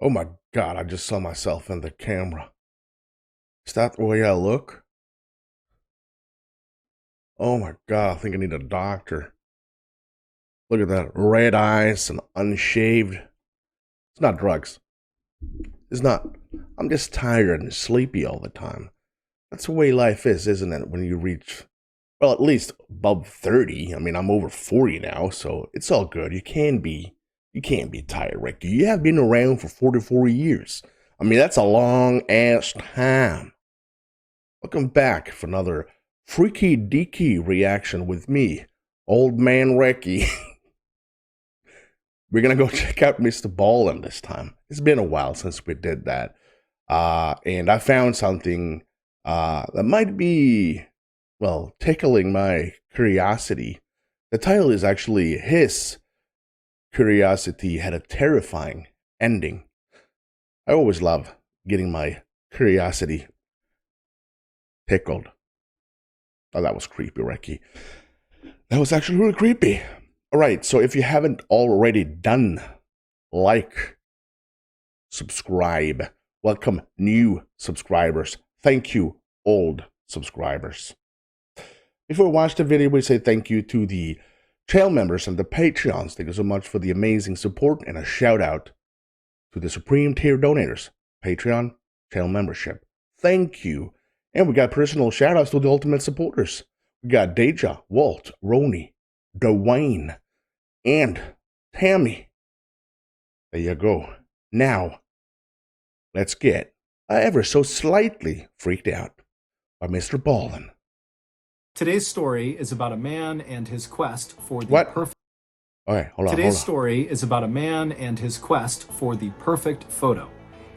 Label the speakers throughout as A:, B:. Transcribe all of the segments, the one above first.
A: Oh my God, I just saw myself in the camera. Is that the way I look? Oh my God, I think I need a doctor. Look at that. Red eyes and unshaved. It's not drugs. It's not. I'm just tired and sleepy all the time. That's the way life is, isn't it? When you reach, well, at least above 30. I mean, I'm over 40 now, so it's all good. You can't be tired, Recky. You have been around for 44 years. I mean, that's a long ass time. Welcome back for another freaky deaky reaction with me, old man Recky. We're gonna go check out MRBALLEN this time. It's been a while since we did that. And I found something that might be, well, tickling my curiosity. The title is actually His Curiosity Had a Terrifying Ending. I always love getting my curiosity tickled. Oh, that was creepy, Recky. That was actually really creepy. All right, so if you haven't already done, like, subscribe, welcome new subscribers. Thank you, old subscribers. Before we watch the video, we say thank you to the channel members and the Patreons. Thank you so much for the amazing support, and a shout out to the Supreme Tier donators, Patreon, channel membership. Thank you. And we got personal shout outs to the ultimate supporters. We got Deja, Walt, Roni, Dwayne, and Tammy. There you go. Now, let's get ever so slightly freaked out by MRBALLEN.
B: Today's story is about a man and his quest for the
A: What?
B: perfect.
A: Okay, hold on.
B: Today's story is about a man and his quest for the perfect photo.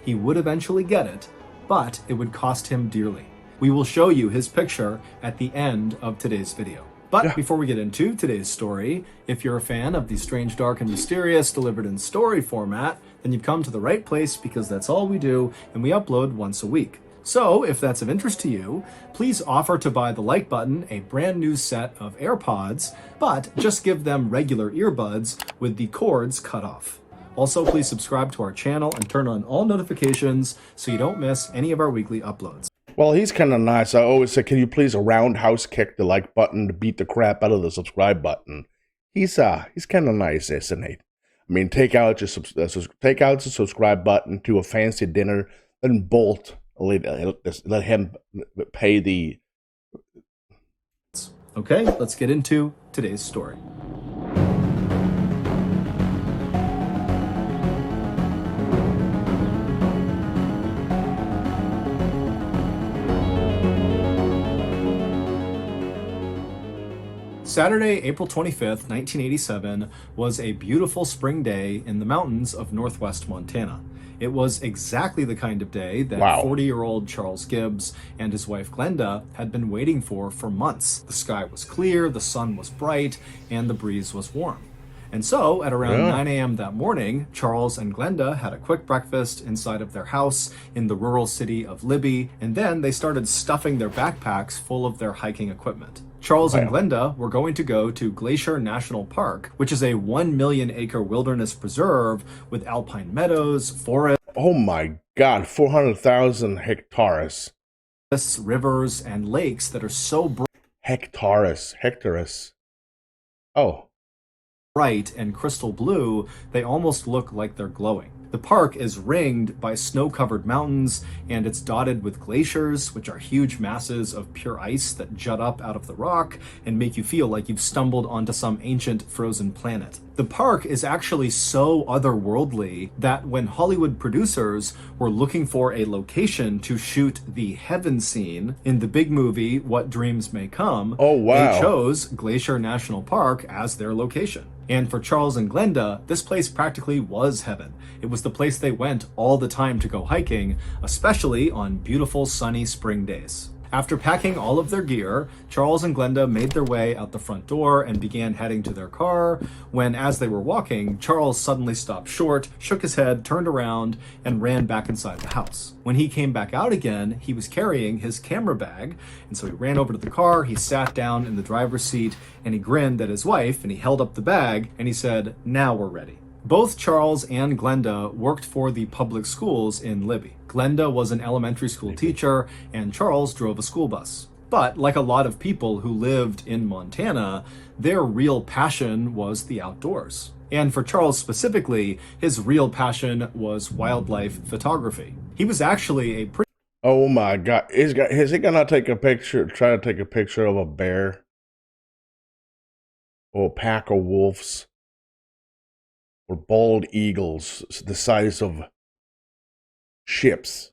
B: He would eventually get it, but it would cost him dearly. We will show you his picture at the end of today's video. But before we get into today's story, if you're a fan of the strange, dark, and mysterious delivered in story format, then you've come to the right place, because that's all we do, and we upload once a week. So if that's of interest to you, please offer to buy the like button a brand new set of AirPods, but just give them regular earbuds with the cords cut off. Also, please subscribe to our channel and turn on all notifications so you don't miss any of our weekly uploads.
A: Well, he's kind of nice. I always say, can you please roundhouse kick the like button to beat the crap out of the subscribe button? He's kind of nice, isn't he? I mean, take out the subscribe button to a fancy dinner, then bolt. Let him pay the.
B: Okay, let's get into today's story. Saturday, April 25th, 1987 was a beautiful spring day in the mountains of northwest Montana. It was exactly the kind of day that 40-year-old Charles Gibbs and his wife Glenda had been waiting for months. The sky was clear, the sun was bright, and the breeze was warm. And so, at around 9 a.m. that morning, Charles and Glenda had a quick breakfast inside of their house in the rural city of Libby, and then they started stuffing their backpacks full of their hiking equipment. Charles and Glenda were going to go to Glacier National Park, which is a 1 million acre wilderness preserve with alpine meadows, forests.
A: Oh my God, 400,000 hectares.
B: Rivers and lakes that are so bright.
A: Hectares. Oh.
B: Bright and crystal blue, they almost look like they're glowing. The park is ringed by snow-covered mountains, and it's dotted with glaciers, which are huge masses of pure ice that jut up out of the rock and make you feel like you've stumbled onto some ancient frozen planet. The park is actually so otherworldly that when Hollywood producers were looking for a location to shoot the heaven scene in the big movie What Dreams May Come, they chose Glacier National Park as their location. And for Charles and Glenda, this place practically was heaven. It was the place they went all the time to go hiking, especially on beautiful sunny spring days. After packing all of their gear, Charles and Glenda made their way out the front door and began heading to their car, when as they were walking, Charles suddenly stopped short, shook his head, turned around, and ran back inside the house. When he came back out again, he was carrying his camera bag, and so he ran over to the car, he sat down in the driver's seat, and he grinned at his wife, and he held up the bag, and he said, "Now we're ready." Both Charles and Glenda worked for the public schools in Libby. Glenda was an elementary school teacher, and Charles drove a school bus. But like a lot of people who lived in Montana, their real passion was the outdoors. And for Charles specifically, his real passion was wildlife photography. He was actually a pretty
A: Oh my God. Is he gonna take a picture, try to take a picture of a bear? Or a pack of wolves? Or bald eagles the size of ships?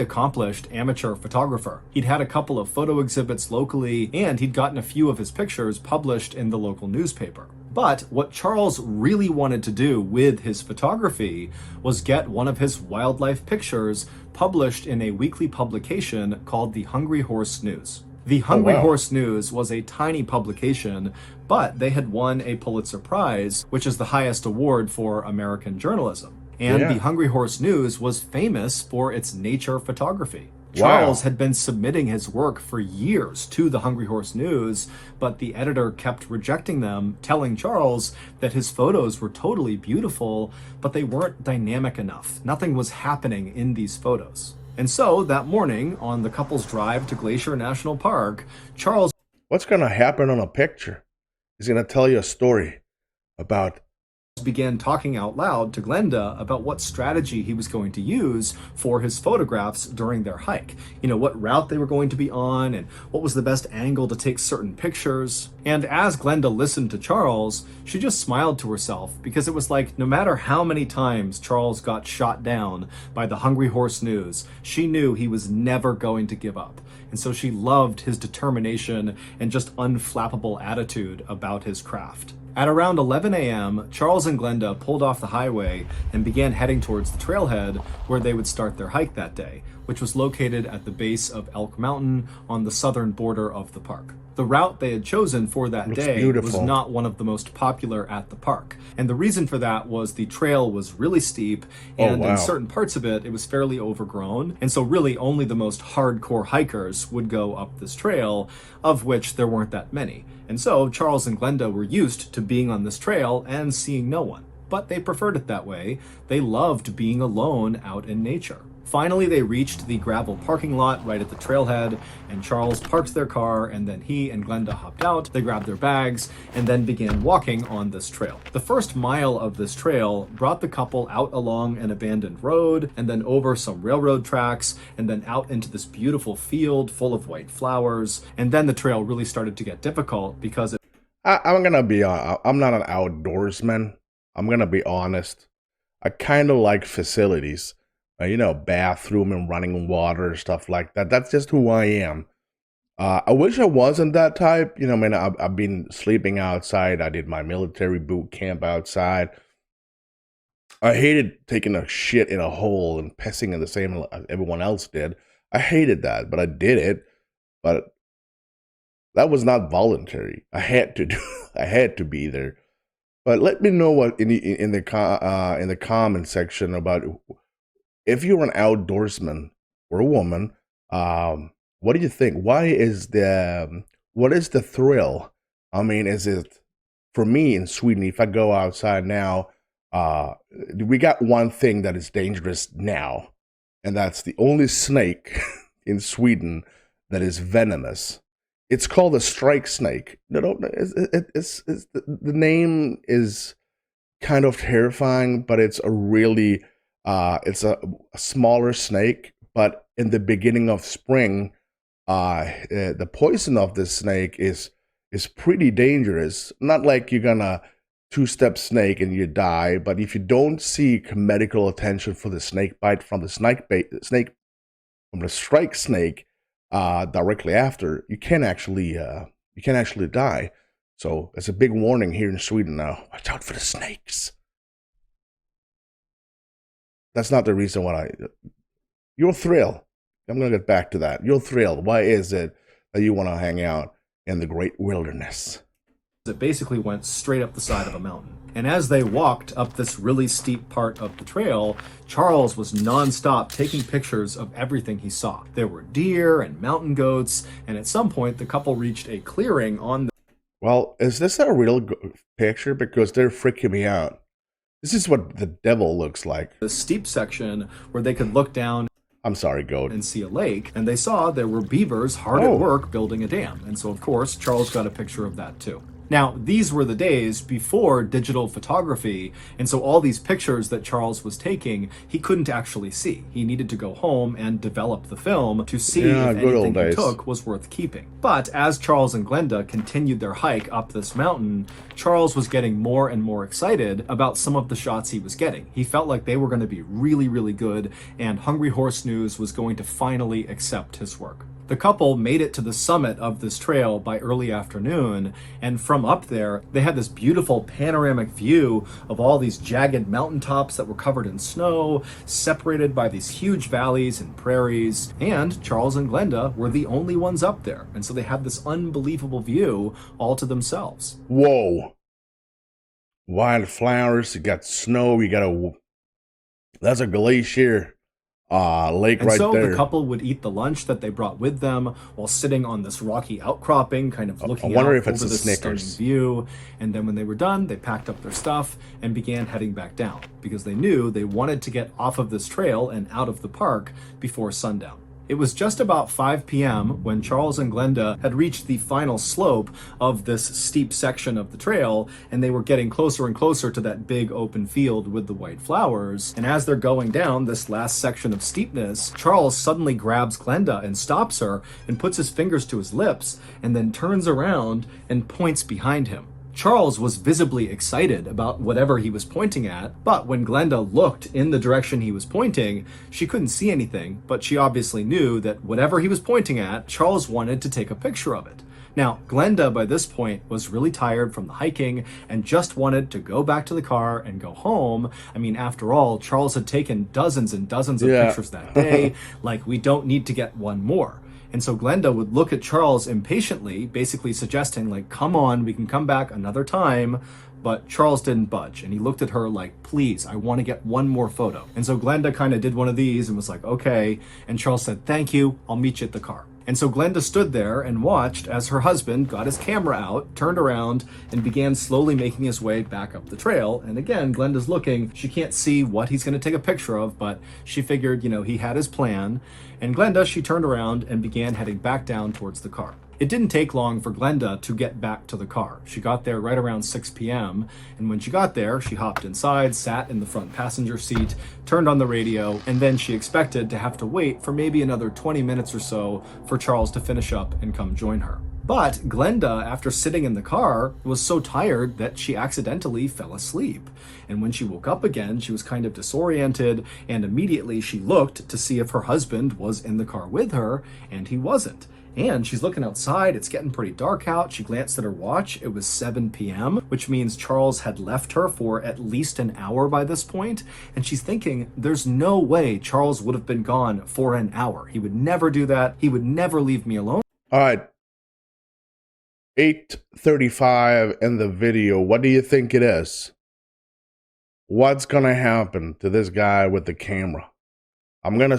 B: accomplished amateur photographer. He'd had a couple of photo exhibits locally, and he'd gotten a few of his pictures published in the local newspaper. But what Charles really wanted to do with his photography was get one of his wildlife pictures published in a weekly publication called the Hungry Horse News. The Hungry Horse News was a tiny publication, but they had won a Pulitzer Prize, which is the highest award for American journalism. And the Hungry Horse News was famous for its nature photography. Charles had been submitting his work for years to the Hungry Horse News, but the editor kept rejecting them, telling Charles that his photos were totally beautiful, but they weren't dynamic enough. Nothing was happening in these photos. And so that morning, on the couple's drive to Glacier National Park, Charles...
A: What's going to happen on a picture? He's going to tell you a story about...
B: began talking out loud to Glenda about what strategy he was going to use for his photographs during their hike. You know, what route they were going to be on and what was the best angle to take certain pictures. And as Glenda listened to Charles, she just smiled to herself because it was like no matter how many times Charles got shot down by the Hungry Horse News, she knew he was never going to give up. And so she loved his determination and just unflappable attitude about his craft. At around 11 a.m., Charles and Glenda pulled off the highway and began heading towards the trailhead where they would start their hike that day, which was located at the base of Elk Mountain on the southern border of the park. The route they had chosen for that day was not one of the most popular at the park. And the reason for that was the trail was really steep, and in certain parts of it, it was fairly overgrown. And so really only the most hardcore hikers would go up this trail, of which there weren't that many. And so Charles and Glenda were used to being on this trail and seeing no one. But they preferred it that way. They loved being alone out in nature. Finally, they reached the gravel parking lot right at the trailhead, and Charles parked their car, and then he and Glenda hopped out. They grabbed their bags and then began walking on this trail. The first mile of this trail brought the couple out along an abandoned road, and then over some railroad tracks, and then out into this beautiful field full of white flowers. And then the trail really started to get difficult because
A: I'm not an outdoorsman. I'm gonna be honest. I kind of like facilities. You know, bathroom and running water, stuff like that. That's just who I am. I wish I wasn't that type. You know, man, I've been sleeping outside. I did my military boot camp outside. I hated taking a shit in a hole and pissing in the same as everyone else did. I hated that, but I did it. But that was not voluntary. I had to do. I had to be there. But let me know what in the comment section about. If you're an outdoorsman or a woman, what do you think? What is the thrill? I mean, is it, for me in Sweden, if I go outside now, we got one thing that is dangerous now, and that's the only snake in Sweden that is venomous. It's called a strike snake. The name is kind of terrifying, but it's a really... it's a smaller snake, but in the beginning of spring, the poison of this snake is pretty dangerous. Not like you're gonna two-step snake and you die, but if you don't seek medical attention for the snake bite from the strike snake directly after, you can actually die. So it's a big warning here in Sweden now. Watch out for the snakes. That's not the reason why you're thrilled. I'm going to get back to that. You're thrilled. Why is it that you want to hang out in the great wilderness?
B: It basically went straight up the side of a mountain. And as they walked up this really steep part of the trail, Charles was nonstop taking pictures of everything he saw. There were deer and mountain goats, and at some point the couple reached a clearing on the...
A: Well, is this a real picture? Because they're freaking me out. This is what the devil looks like.
B: The steep section where they could look down
A: I'm sorry, Goat.
B: and see a lake, and they saw there were beavers hard at work building a dam. And so, of course, Charles got a picture of that too. Now, these were the days before digital photography, and so all these pictures that Charles was taking, he couldn't actually see. He needed to go home and develop the film to see if anything he took was worth keeping. But as Charles and Glenda continued their hike up this mountain, Charles was getting more and more excited about some of the shots he was getting. He felt like they were going to be really, really good, and Hungry Horse News was going to finally accept his work. The couple made it to the summit of this trail by early afternoon, and from up there, they had this beautiful panoramic view of all these jagged mountaintops that were covered in snow, separated by these huge valleys and prairies, and Charles and Glenda were the only ones up there, and so they had this unbelievable view all to themselves.
A: Whoa. Wildflowers, you got snow, you got that's a glacier. Lake right there.
B: And so the couple would eat the lunch that they brought with them while sitting on this rocky outcropping, kind of looking out over this stunning view. And then when they were done, they packed up their stuff and began heading back down because they knew they wanted to get off of this trail and out of the park before sundown. It was just about 5 p.m. when Charles and Glenda had reached the final slope of this steep section of the trail, and they were getting closer and closer to that big open field with the white flowers. And as they're going down this last section of steepness, Charles suddenly grabs Glenda and stops her and puts his fingers to his lips and then turns around and points behind him. Charles was visibly excited about whatever he was pointing at, but when Glenda looked in the direction he was pointing, she couldn't see anything, but she obviously knew that whatever he was pointing at, Charles wanted to take a picture of it. Now, Glenda by this point was really tired from the hiking and just wanted to go back to the car and go home. I mean, after all, Charles had taken dozens and dozens of pictures that day. Like, we don't need to get one more. And so Glenda would look at Charles impatiently, basically suggesting, like, come on, we can come back another time. But Charles didn't budge, and he looked at her like, please, I want to get one more photo. And so Glenda kind of did one of these and was like, okay. And Charles said, thank you, I'll meet you at the car. And so Glenda stood there and watched as her husband got his camera out, turned around, and began slowly making his way back up the trail. And again, Glenda's looking. She can't see what he's going to take a picture of, but she figured, you know, he had his plan. And Glenda, she turned around and began heading back down towards the car. It didn't take long for Glenda to get back to the car. She got there right around 6 p.m. And when she got there, she hopped inside, sat in the front passenger seat, turned on the radio, and then she expected to have to wait for maybe another 20 minutes or so for Charles to finish up and come join her. But Glenda, after sitting in the car, was so tired that she accidentally fell asleep. And when she woke up again, she was kind of disoriented, and immediately she looked to see if her husband was in the car with her, and he wasn't. And she's looking outside, it's getting pretty dark out. She glanced at her watch, it was 7 p.m., which means Charles had left her for at least an hour by this point. And she's thinking, there's no way Charles would have been gone for an hour. He would never do that. He would never leave me alone.
A: All right. 8:35 in the video. What do you think it is? What's going to happen to this guy with the camera? I'm going to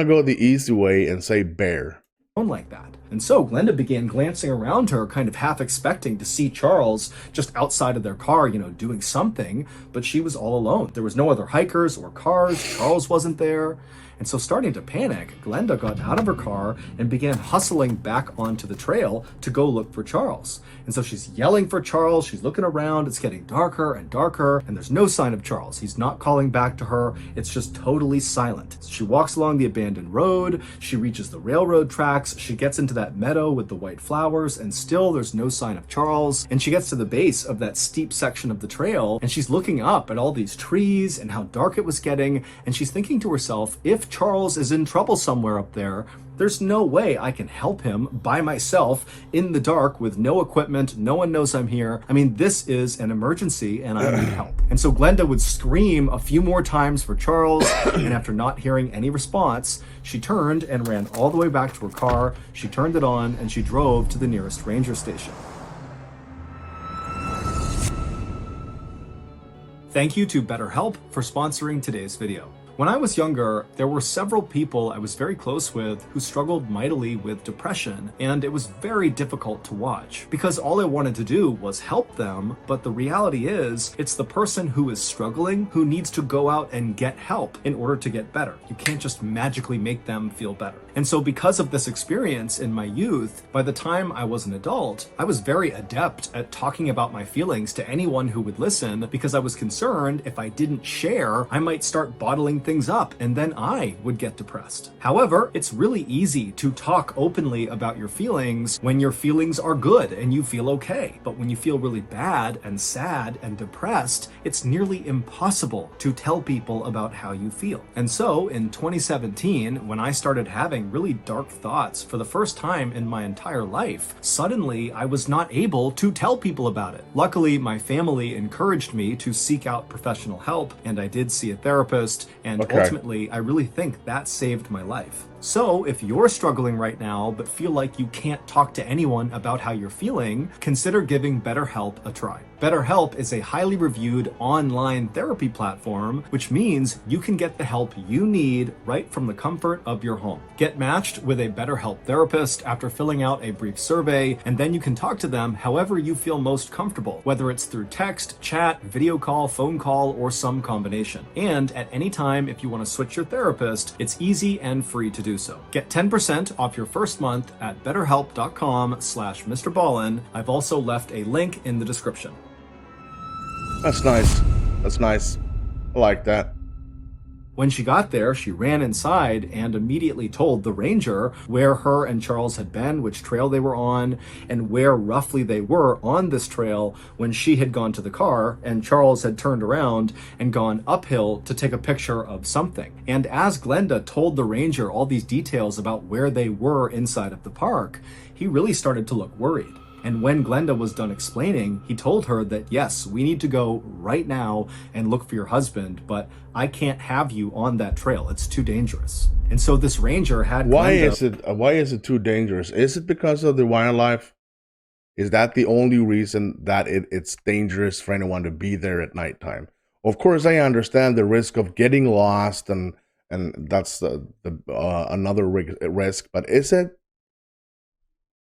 A: go the easy way and say bear.
B: Like that. And so Glenda began glancing around her, kind of half expecting to see Charles just outside of their car, you know, doing something, but she was all alone. There was no other hikers or cars. Charles wasn't there. And so starting to panic, Glenda got out of her car and began hustling back onto the trail to go look for Charles. And so she's yelling for Charles, she's looking around, it's getting darker and darker, and there's no sign of Charles. He's not calling back to her, it's just totally silent. She walks along the abandoned road, she reaches the railroad tracks, she gets into that meadow with the white flowers, and still there's no sign of Charles. And she gets to the base of that steep section of the trail, and she's looking up at all these trees and how dark it was getting, and she's thinking to herself, if Charles is in trouble somewhere up there, there's no way I can help him by myself in the dark with no equipment. No one knows I'm here. I mean, this is an emergency and I need help. And so Glenda would scream a few more times for Charles, and after not hearing any response, she turned and ran all the way back to her car. She turned it on and she drove to the nearest ranger station. Thank you to BetterHelp for sponsoring today's video. When I was younger, there were several people I was very close with who struggled mightily with depression, and it was very difficult to watch because all I wanted to do was help them, but the reality is it's the person who is struggling who needs to go out and get help in order to get better. You can't just magically make them feel better. And so because of this experience in my youth, by the time I was an adult, I was very adept at talking about my feelings to anyone who would listen because I was concerned if I didn't share, I might start bottling things up and then I would get depressed. However, it's really easy to talk openly about your feelings when your feelings are good and you feel okay. But when you feel really bad and sad and depressed, it's nearly impossible to tell people about how you feel. And so in 2017, when I started having really dark thoughts for the first time in my entire life, suddenly I was not able to tell people about it. Luckily, my family encouraged me to seek out professional help, and I did see a therapist, and ultimately, I really think that saved my life. So if you're struggling right now but feel like you can't talk to anyone about how you're feeling, consider giving BetterHelp a try. BetterHelp is a highly reviewed online therapy platform, which means you can get the help you need right from the comfort of your home. Get matched with a BetterHelp therapist after filling out a brief survey, and then you can talk to them however you feel most comfortable, whether it's through text, chat, video call, phone call, or some combination. And at any time, if you want to switch your therapist, it's easy and free to do so. Get 10% off your first month at betterhelp.com/MrBallen. I've also left a link in the description.
A: That's nice. That's nice. I like that.
B: When she got there, she ran inside and immediately told the ranger where her and Charles had been, which trail they were on, and where roughly they were on this trail when she had gone to the car and Charles had turned around and gone uphill to take a picture of something. And as Glenda told the ranger all these details about where they were inside of the park, he really started to look worried. And when Glenda was done explaining, he told her that, yes, we need to go right now and look for your husband, but I can't have you on that trail. It's too dangerous. And so this ranger had
A: Why is it too dangerous? Is it because of the wildlife? Is that the only reason that it's dangerous for anyone to be there at nighttime? Of course, I understand the risk of getting lost, and that's another risk, but is it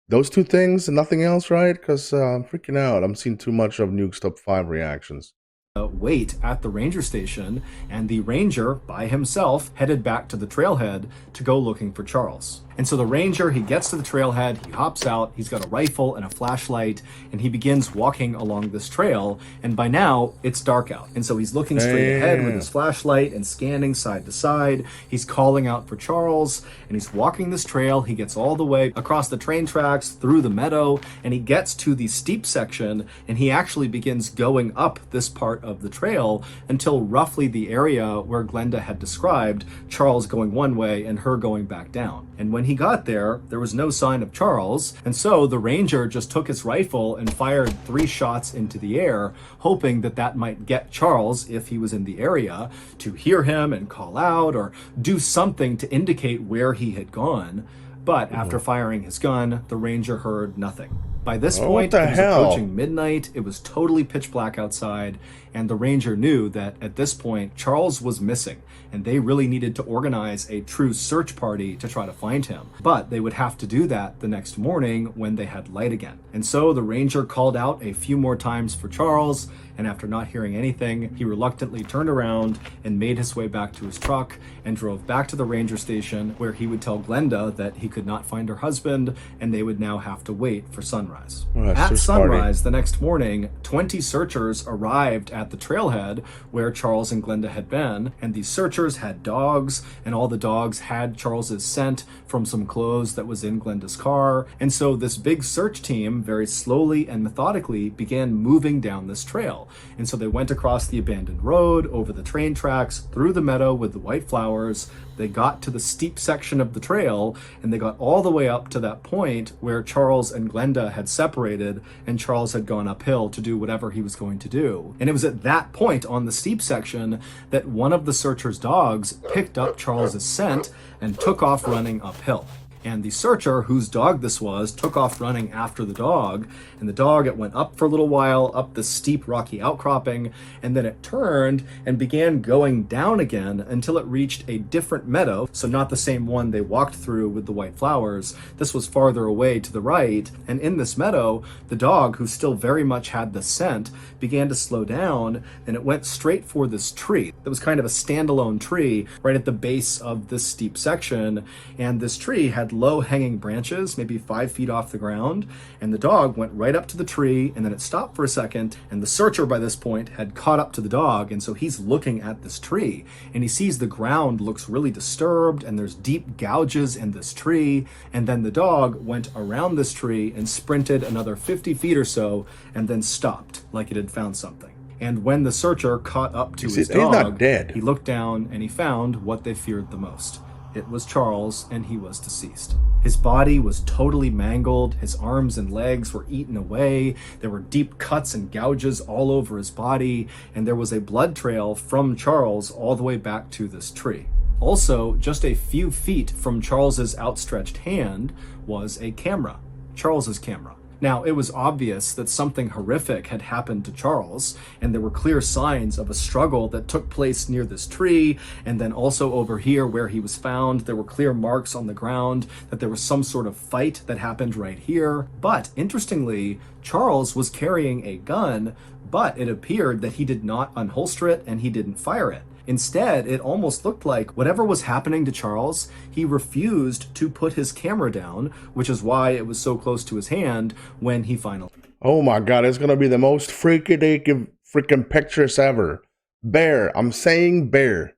A: those two things and nothing else, right? Because I'm freaking out. I'm seeing too much of Nuke Stop 5 reactions.
B: Wait at the ranger station, and the ranger, by himself, headed back to the trailhead to go looking for Charles. And so the ranger, he gets to the trailhead, he hops out, he's got a rifle and a flashlight, and he begins walking along this trail, and by now, it's dark out. And so he's looking straight ahead with his flashlight and scanning side to side. He's calling out for Charles, and he's walking this trail. He gets all the way across the train tracks, through the meadow, and he gets to the steep section, and he actually begins going up this part of the trail until roughly the area where Glenda had described Charles going one way and her going back down. And when he got there, there was no sign of Charles, and so the ranger just took his rifle and fired 3 shots into the air, hoping that that might get Charles, if he was in the area, to hear him and call out or do something to indicate where he had gone. But after firing his gun, the ranger heard nothing. By this point, it was approaching midnight, it was totally pitch black outside, and the ranger knew that at this point, Charles was missing, and they really needed to organize a true search party to try to find him. But they would have to do that the next morning when they had light again. And so the ranger called out a few more times for Charles, and after not hearing anything, he reluctantly turned around and made his way back to his truck and drove back to the ranger station, where he would tell Glenda that he could not find her husband and they would now have to wait for sunrise. At sunrise the next morning, 20 searchers arrived at the trailhead where Charles and Glenda had been, and these searchers had dogs, and all the dogs had Charles's scent from some clothes that was in Glenda's car. And so this big search team very slowly and methodically began moving down this trail. And so they went across the abandoned road, over the train tracks, through the meadow with the white flowers. They got to the steep section of the trail, and they got all the way up to that point where Charles and Glenda had separated, and Charles had gone uphill to do whatever he was going to do. And it was at that point on the steep section that one of the searchers' dogs picked up Charles's scent and took off running uphill. And the searcher, whose dog this was, took off running after the dog. And the dog, it went up for a little while, up this steep rocky outcropping, and then it turned and began going down again until it reached a different meadow. So not the same one they walked through with the white flowers. This was farther away to the right. And in this meadow, the dog, who still very much had the scent, began to slow down, and it went straight for this tree. That was kind of a standalone tree right at the base of this steep section. And this tree had low hanging branches, maybe 5 feet off the ground, and the dog went right up to the tree, and then it stopped for a second, and the searcher by this point had caught up to the dog, and so he's looking at this tree, and he sees the ground looks really disturbed, and there's deep gouges in this tree, and then the dog went around this tree and sprinted another 50 feet or so, and then stopped, like it had found something. And when the searcher caught up to his dog,
A: he's not dead.
B: He looked down and he found what they feared the most. It was Charles, and he was deceased. His body was totally mangled. His arms and legs were eaten away. There were deep cuts and gouges all over his body, and there was a blood trail from Charles all the way back to this tree. Also, just a few feet from Charles's outstretched hand was a camera, Charles's camera. Now, it was obvious that something horrific had happened to Charles, and there were clear signs of a struggle that took place near this tree, and then also over here where he was found, there were clear marks on the ground that there was some sort of fight that happened right here. But interestingly, Charles was carrying a gun, but it appeared that he did not unholster it and he didn't fire it. Instead, it almost looked like whatever was happening to Charles, he refused to put his camera down, which is why it was so close to his hand when he finally...
A: Oh my God, it's going to be the most freaking pictures ever. Bear. I'm saying bear.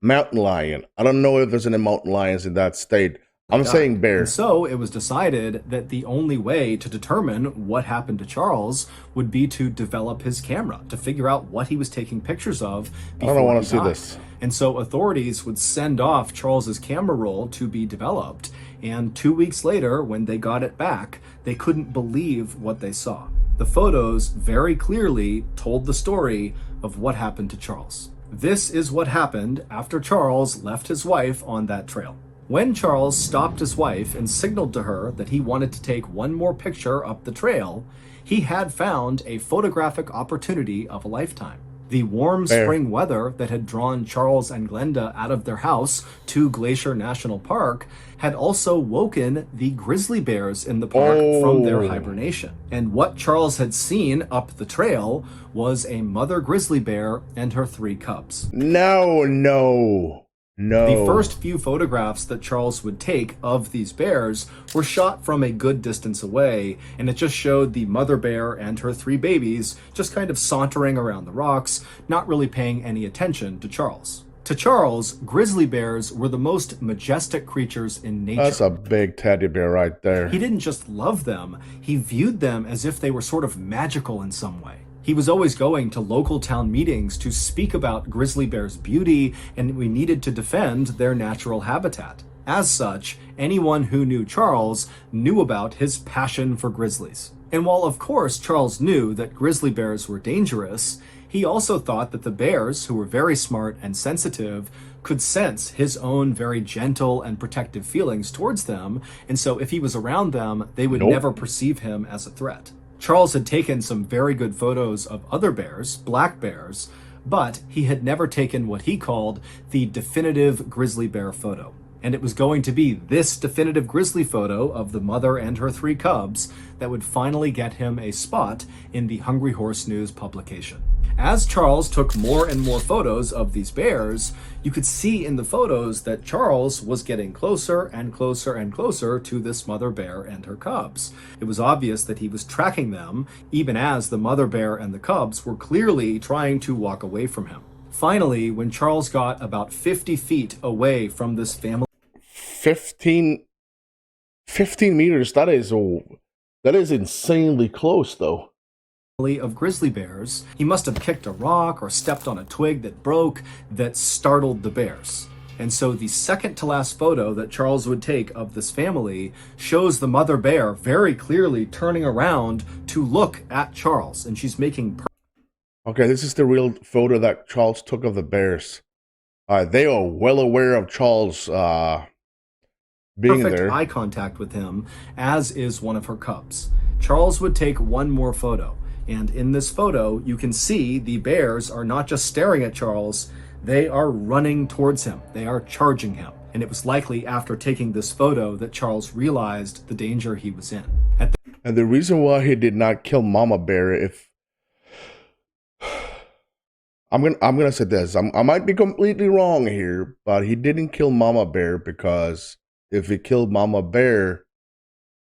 A: Mountain lion. I don't know if there's any mountain lions in that state. I'm saying bear.
B: And so it was decided that the only way to determine what happened to Charles would be to develop his camera, to figure out what he was taking pictures of before
A: I don't want
B: he
A: to see
B: died.
A: this.
B: And so authorities would send off Charles's camera roll to be developed. And 2 weeks later, when they got it back, they couldn't believe what they saw. The photos very clearly told the story of what happened to Charles. This is what happened after Charles left his wife on that trail. When Charles stopped his wife and signaled to her that he wanted to take one more picture up the trail, he had found a photographic opportunity of a lifetime. The warm spring weather that had drawn Charles and Glenda out of their house to Glacier National Park had also woken the grizzly bears in the park from their hibernation. And what Charles had seen up the trail was a mother grizzly bear and her 3 cubs.
A: No.
B: The first few photographs that Charles would take of these bears were shot from a good distance away, and it just showed the mother bear and her 3 babies just kind of sauntering around the rocks, not really paying any attention to Charles. To Charles, grizzly bears were the most majestic creatures in nature.
A: That's a big teddy bear right there.
B: He didn't just love them, he viewed them as if they were sort of magical in some way. He was always going to local town meetings to speak about grizzly bears' beauty, and we needed to defend their natural habitat. As such, anyone who knew Charles knew about his passion for grizzlies. And while of course Charles knew that grizzly bears were dangerous, he also thought that the bears, who were very smart and sensitive, could sense his own very gentle and protective feelings towards them, and so if he was around them, they would never perceive him as a threat. Charles had taken some very good photos of other bears, black bears, but he had never taken what he called the definitive grizzly bear photo. And it was going to be this definitive grizzly photo of the mother and her 3 cubs that would finally get him a spot in the Hungry Horse News publication. As Charles took more and more photos of these bears, you could see in the photos that Charles was getting closer and closer and closer to this mother bear and her cubs. It was obvious that he was tracking them, even as the mother bear and the cubs were clearly trying to walk away from him. Finally, when Charles got about 50 feet away from this family...
A: 15 meters, that is insanely close, though.
B: Of grizzly bears, he must have kicked a rock or stepped on a twig that broke that startled the bears. And so the second to last photo that Charles would take of this family shows the mother bear very clearly turning around to look at Charles, and she's making...
A: Okay, this is the real photo that Charles took of the bears. They are well aware of Charles' being
B: perfect
A: there.
B: eye contact with him, as is one of her cubs. Charles would take one more photo, and in this photo, you can see the bears are not just staring at Charles, they are running towards him. They are charging him. And it was likely after taking this photo that Charles realized the danger he was in.
A: And the reason why he did not kill Mama Bear, if I'm gonna say this, I might be completely wrong here, but he didn't kill Mama Bear because if he killed Mama Bear,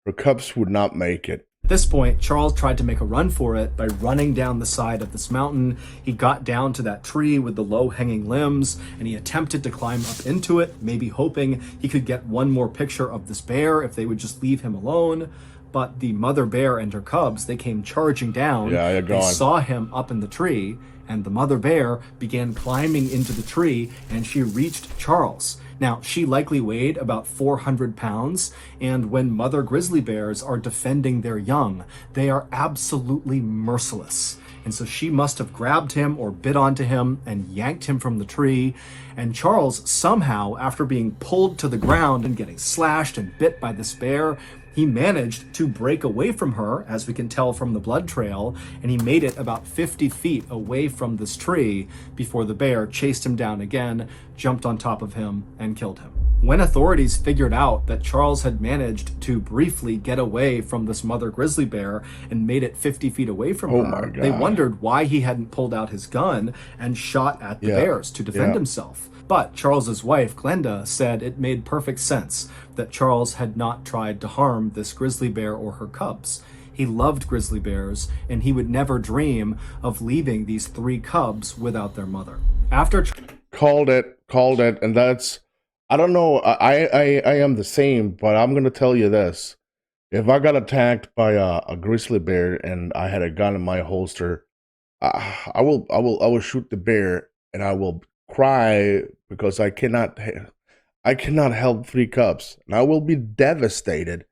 A: her cubs would not make it.
B: At this point, Charles tried to make a run for it by running down the side of this mountain. He got down to that tree with the low-hanging limbs, and he attempted to climb up into it, maybe hoping he could get one more picture of this bear if they would just leave him alone. But the mother bear and her cubs, they came charging down.
A: Yeah, they're
B: They
A: gone.
B: saw him up in the tree, and the mother bear began climbing into the tree, and she reached Charles. Now, she likely weighed about 400 pounds, and when mother grizzly bears are defending their young, they are absolutely merciless. And so she must have grabbed him or bit onto him and yanked him from the tree. And Charles somehow, after being pulled to the ground and getting slashed and bit by this bear, he managed to break away from her, as we can tell from the blood trail, and he made it about 50 feet away from this tree before the bear chased him down again, jumped on top of him, and killed him. When authorities figured out that Charles had managed to briefly get away from this mother grizzly bear and made it 50 feet away from her, they wondered why he hadn't pulled out his gun and shot at the bears to defend himself. But Charles's wife, Glenda, said it made perfect sense that Charles had not tried to harm this grizzly bear or her cubs. He loved grizzly bears, and he would never dream of leaving these 3 cubs without their mother. After
A: Called it, and that's, I don't know, I am the same, but I'm gonna tell you this. If I got attacked by a grizzly bear and I had a gun in my holster, I will shoot the bear, and I will cry because I cannot help 3 cubs, and I will be devastated.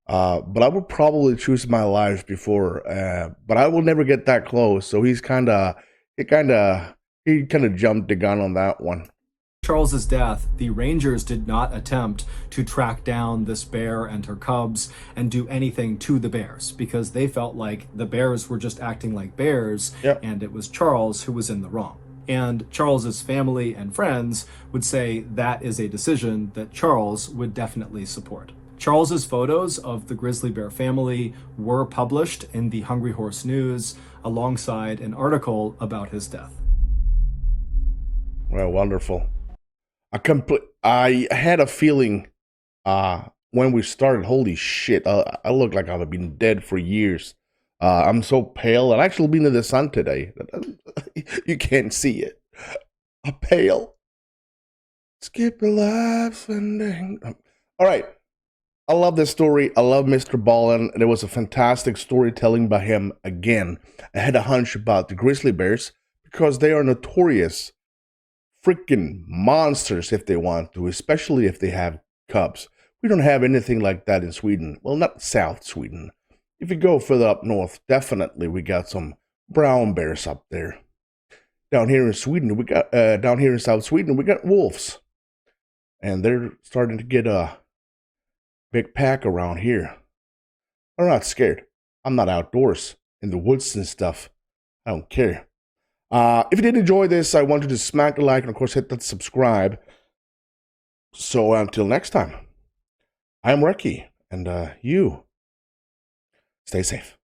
A: But I would probably choose my life before. But I will never get that close. So he kind of jumped the gun on that one.
B: Charles's death, the Rangers did not attempt to track down this bear and her cubs and do anything to the bears because they felt like the bears were just acting like bears, and it was Charles who was in the wrong. And Charles's family and friends would say that is a decision that Charles would definitely support. Charles's photos of the grizzly bear family were published in the Hungry Horse News alongside an article about his death.
A: Well, wonderful. I had a feeling when we started, holy shit, I look like I've been dead for years. I'm so pale. I've actually been in the sun today. You can't see it. I'm pale. Skip a life ending. All right. I love this story. I love Mr. Ballen. And it was a fantastic storytelling by him again. I had a hunch about the grizzly bears because they are notorious freaking monsters if they want to, especially if they have cubs. We don't have anything like that in Sweden. Well, not South Sweden. If you go further up north, definitely we got some brown bears up there. Down here in Sweden, down here in South Sweden, we got wolves. And they're starting to get a big pack around here. I'm not scared. I'm not outdoors in the woods and stuff. I don't care. If you did enjoy this, I want you to smack the like and, of course, hit that subscribe. So until next time, I'm Recky, and you stay safe.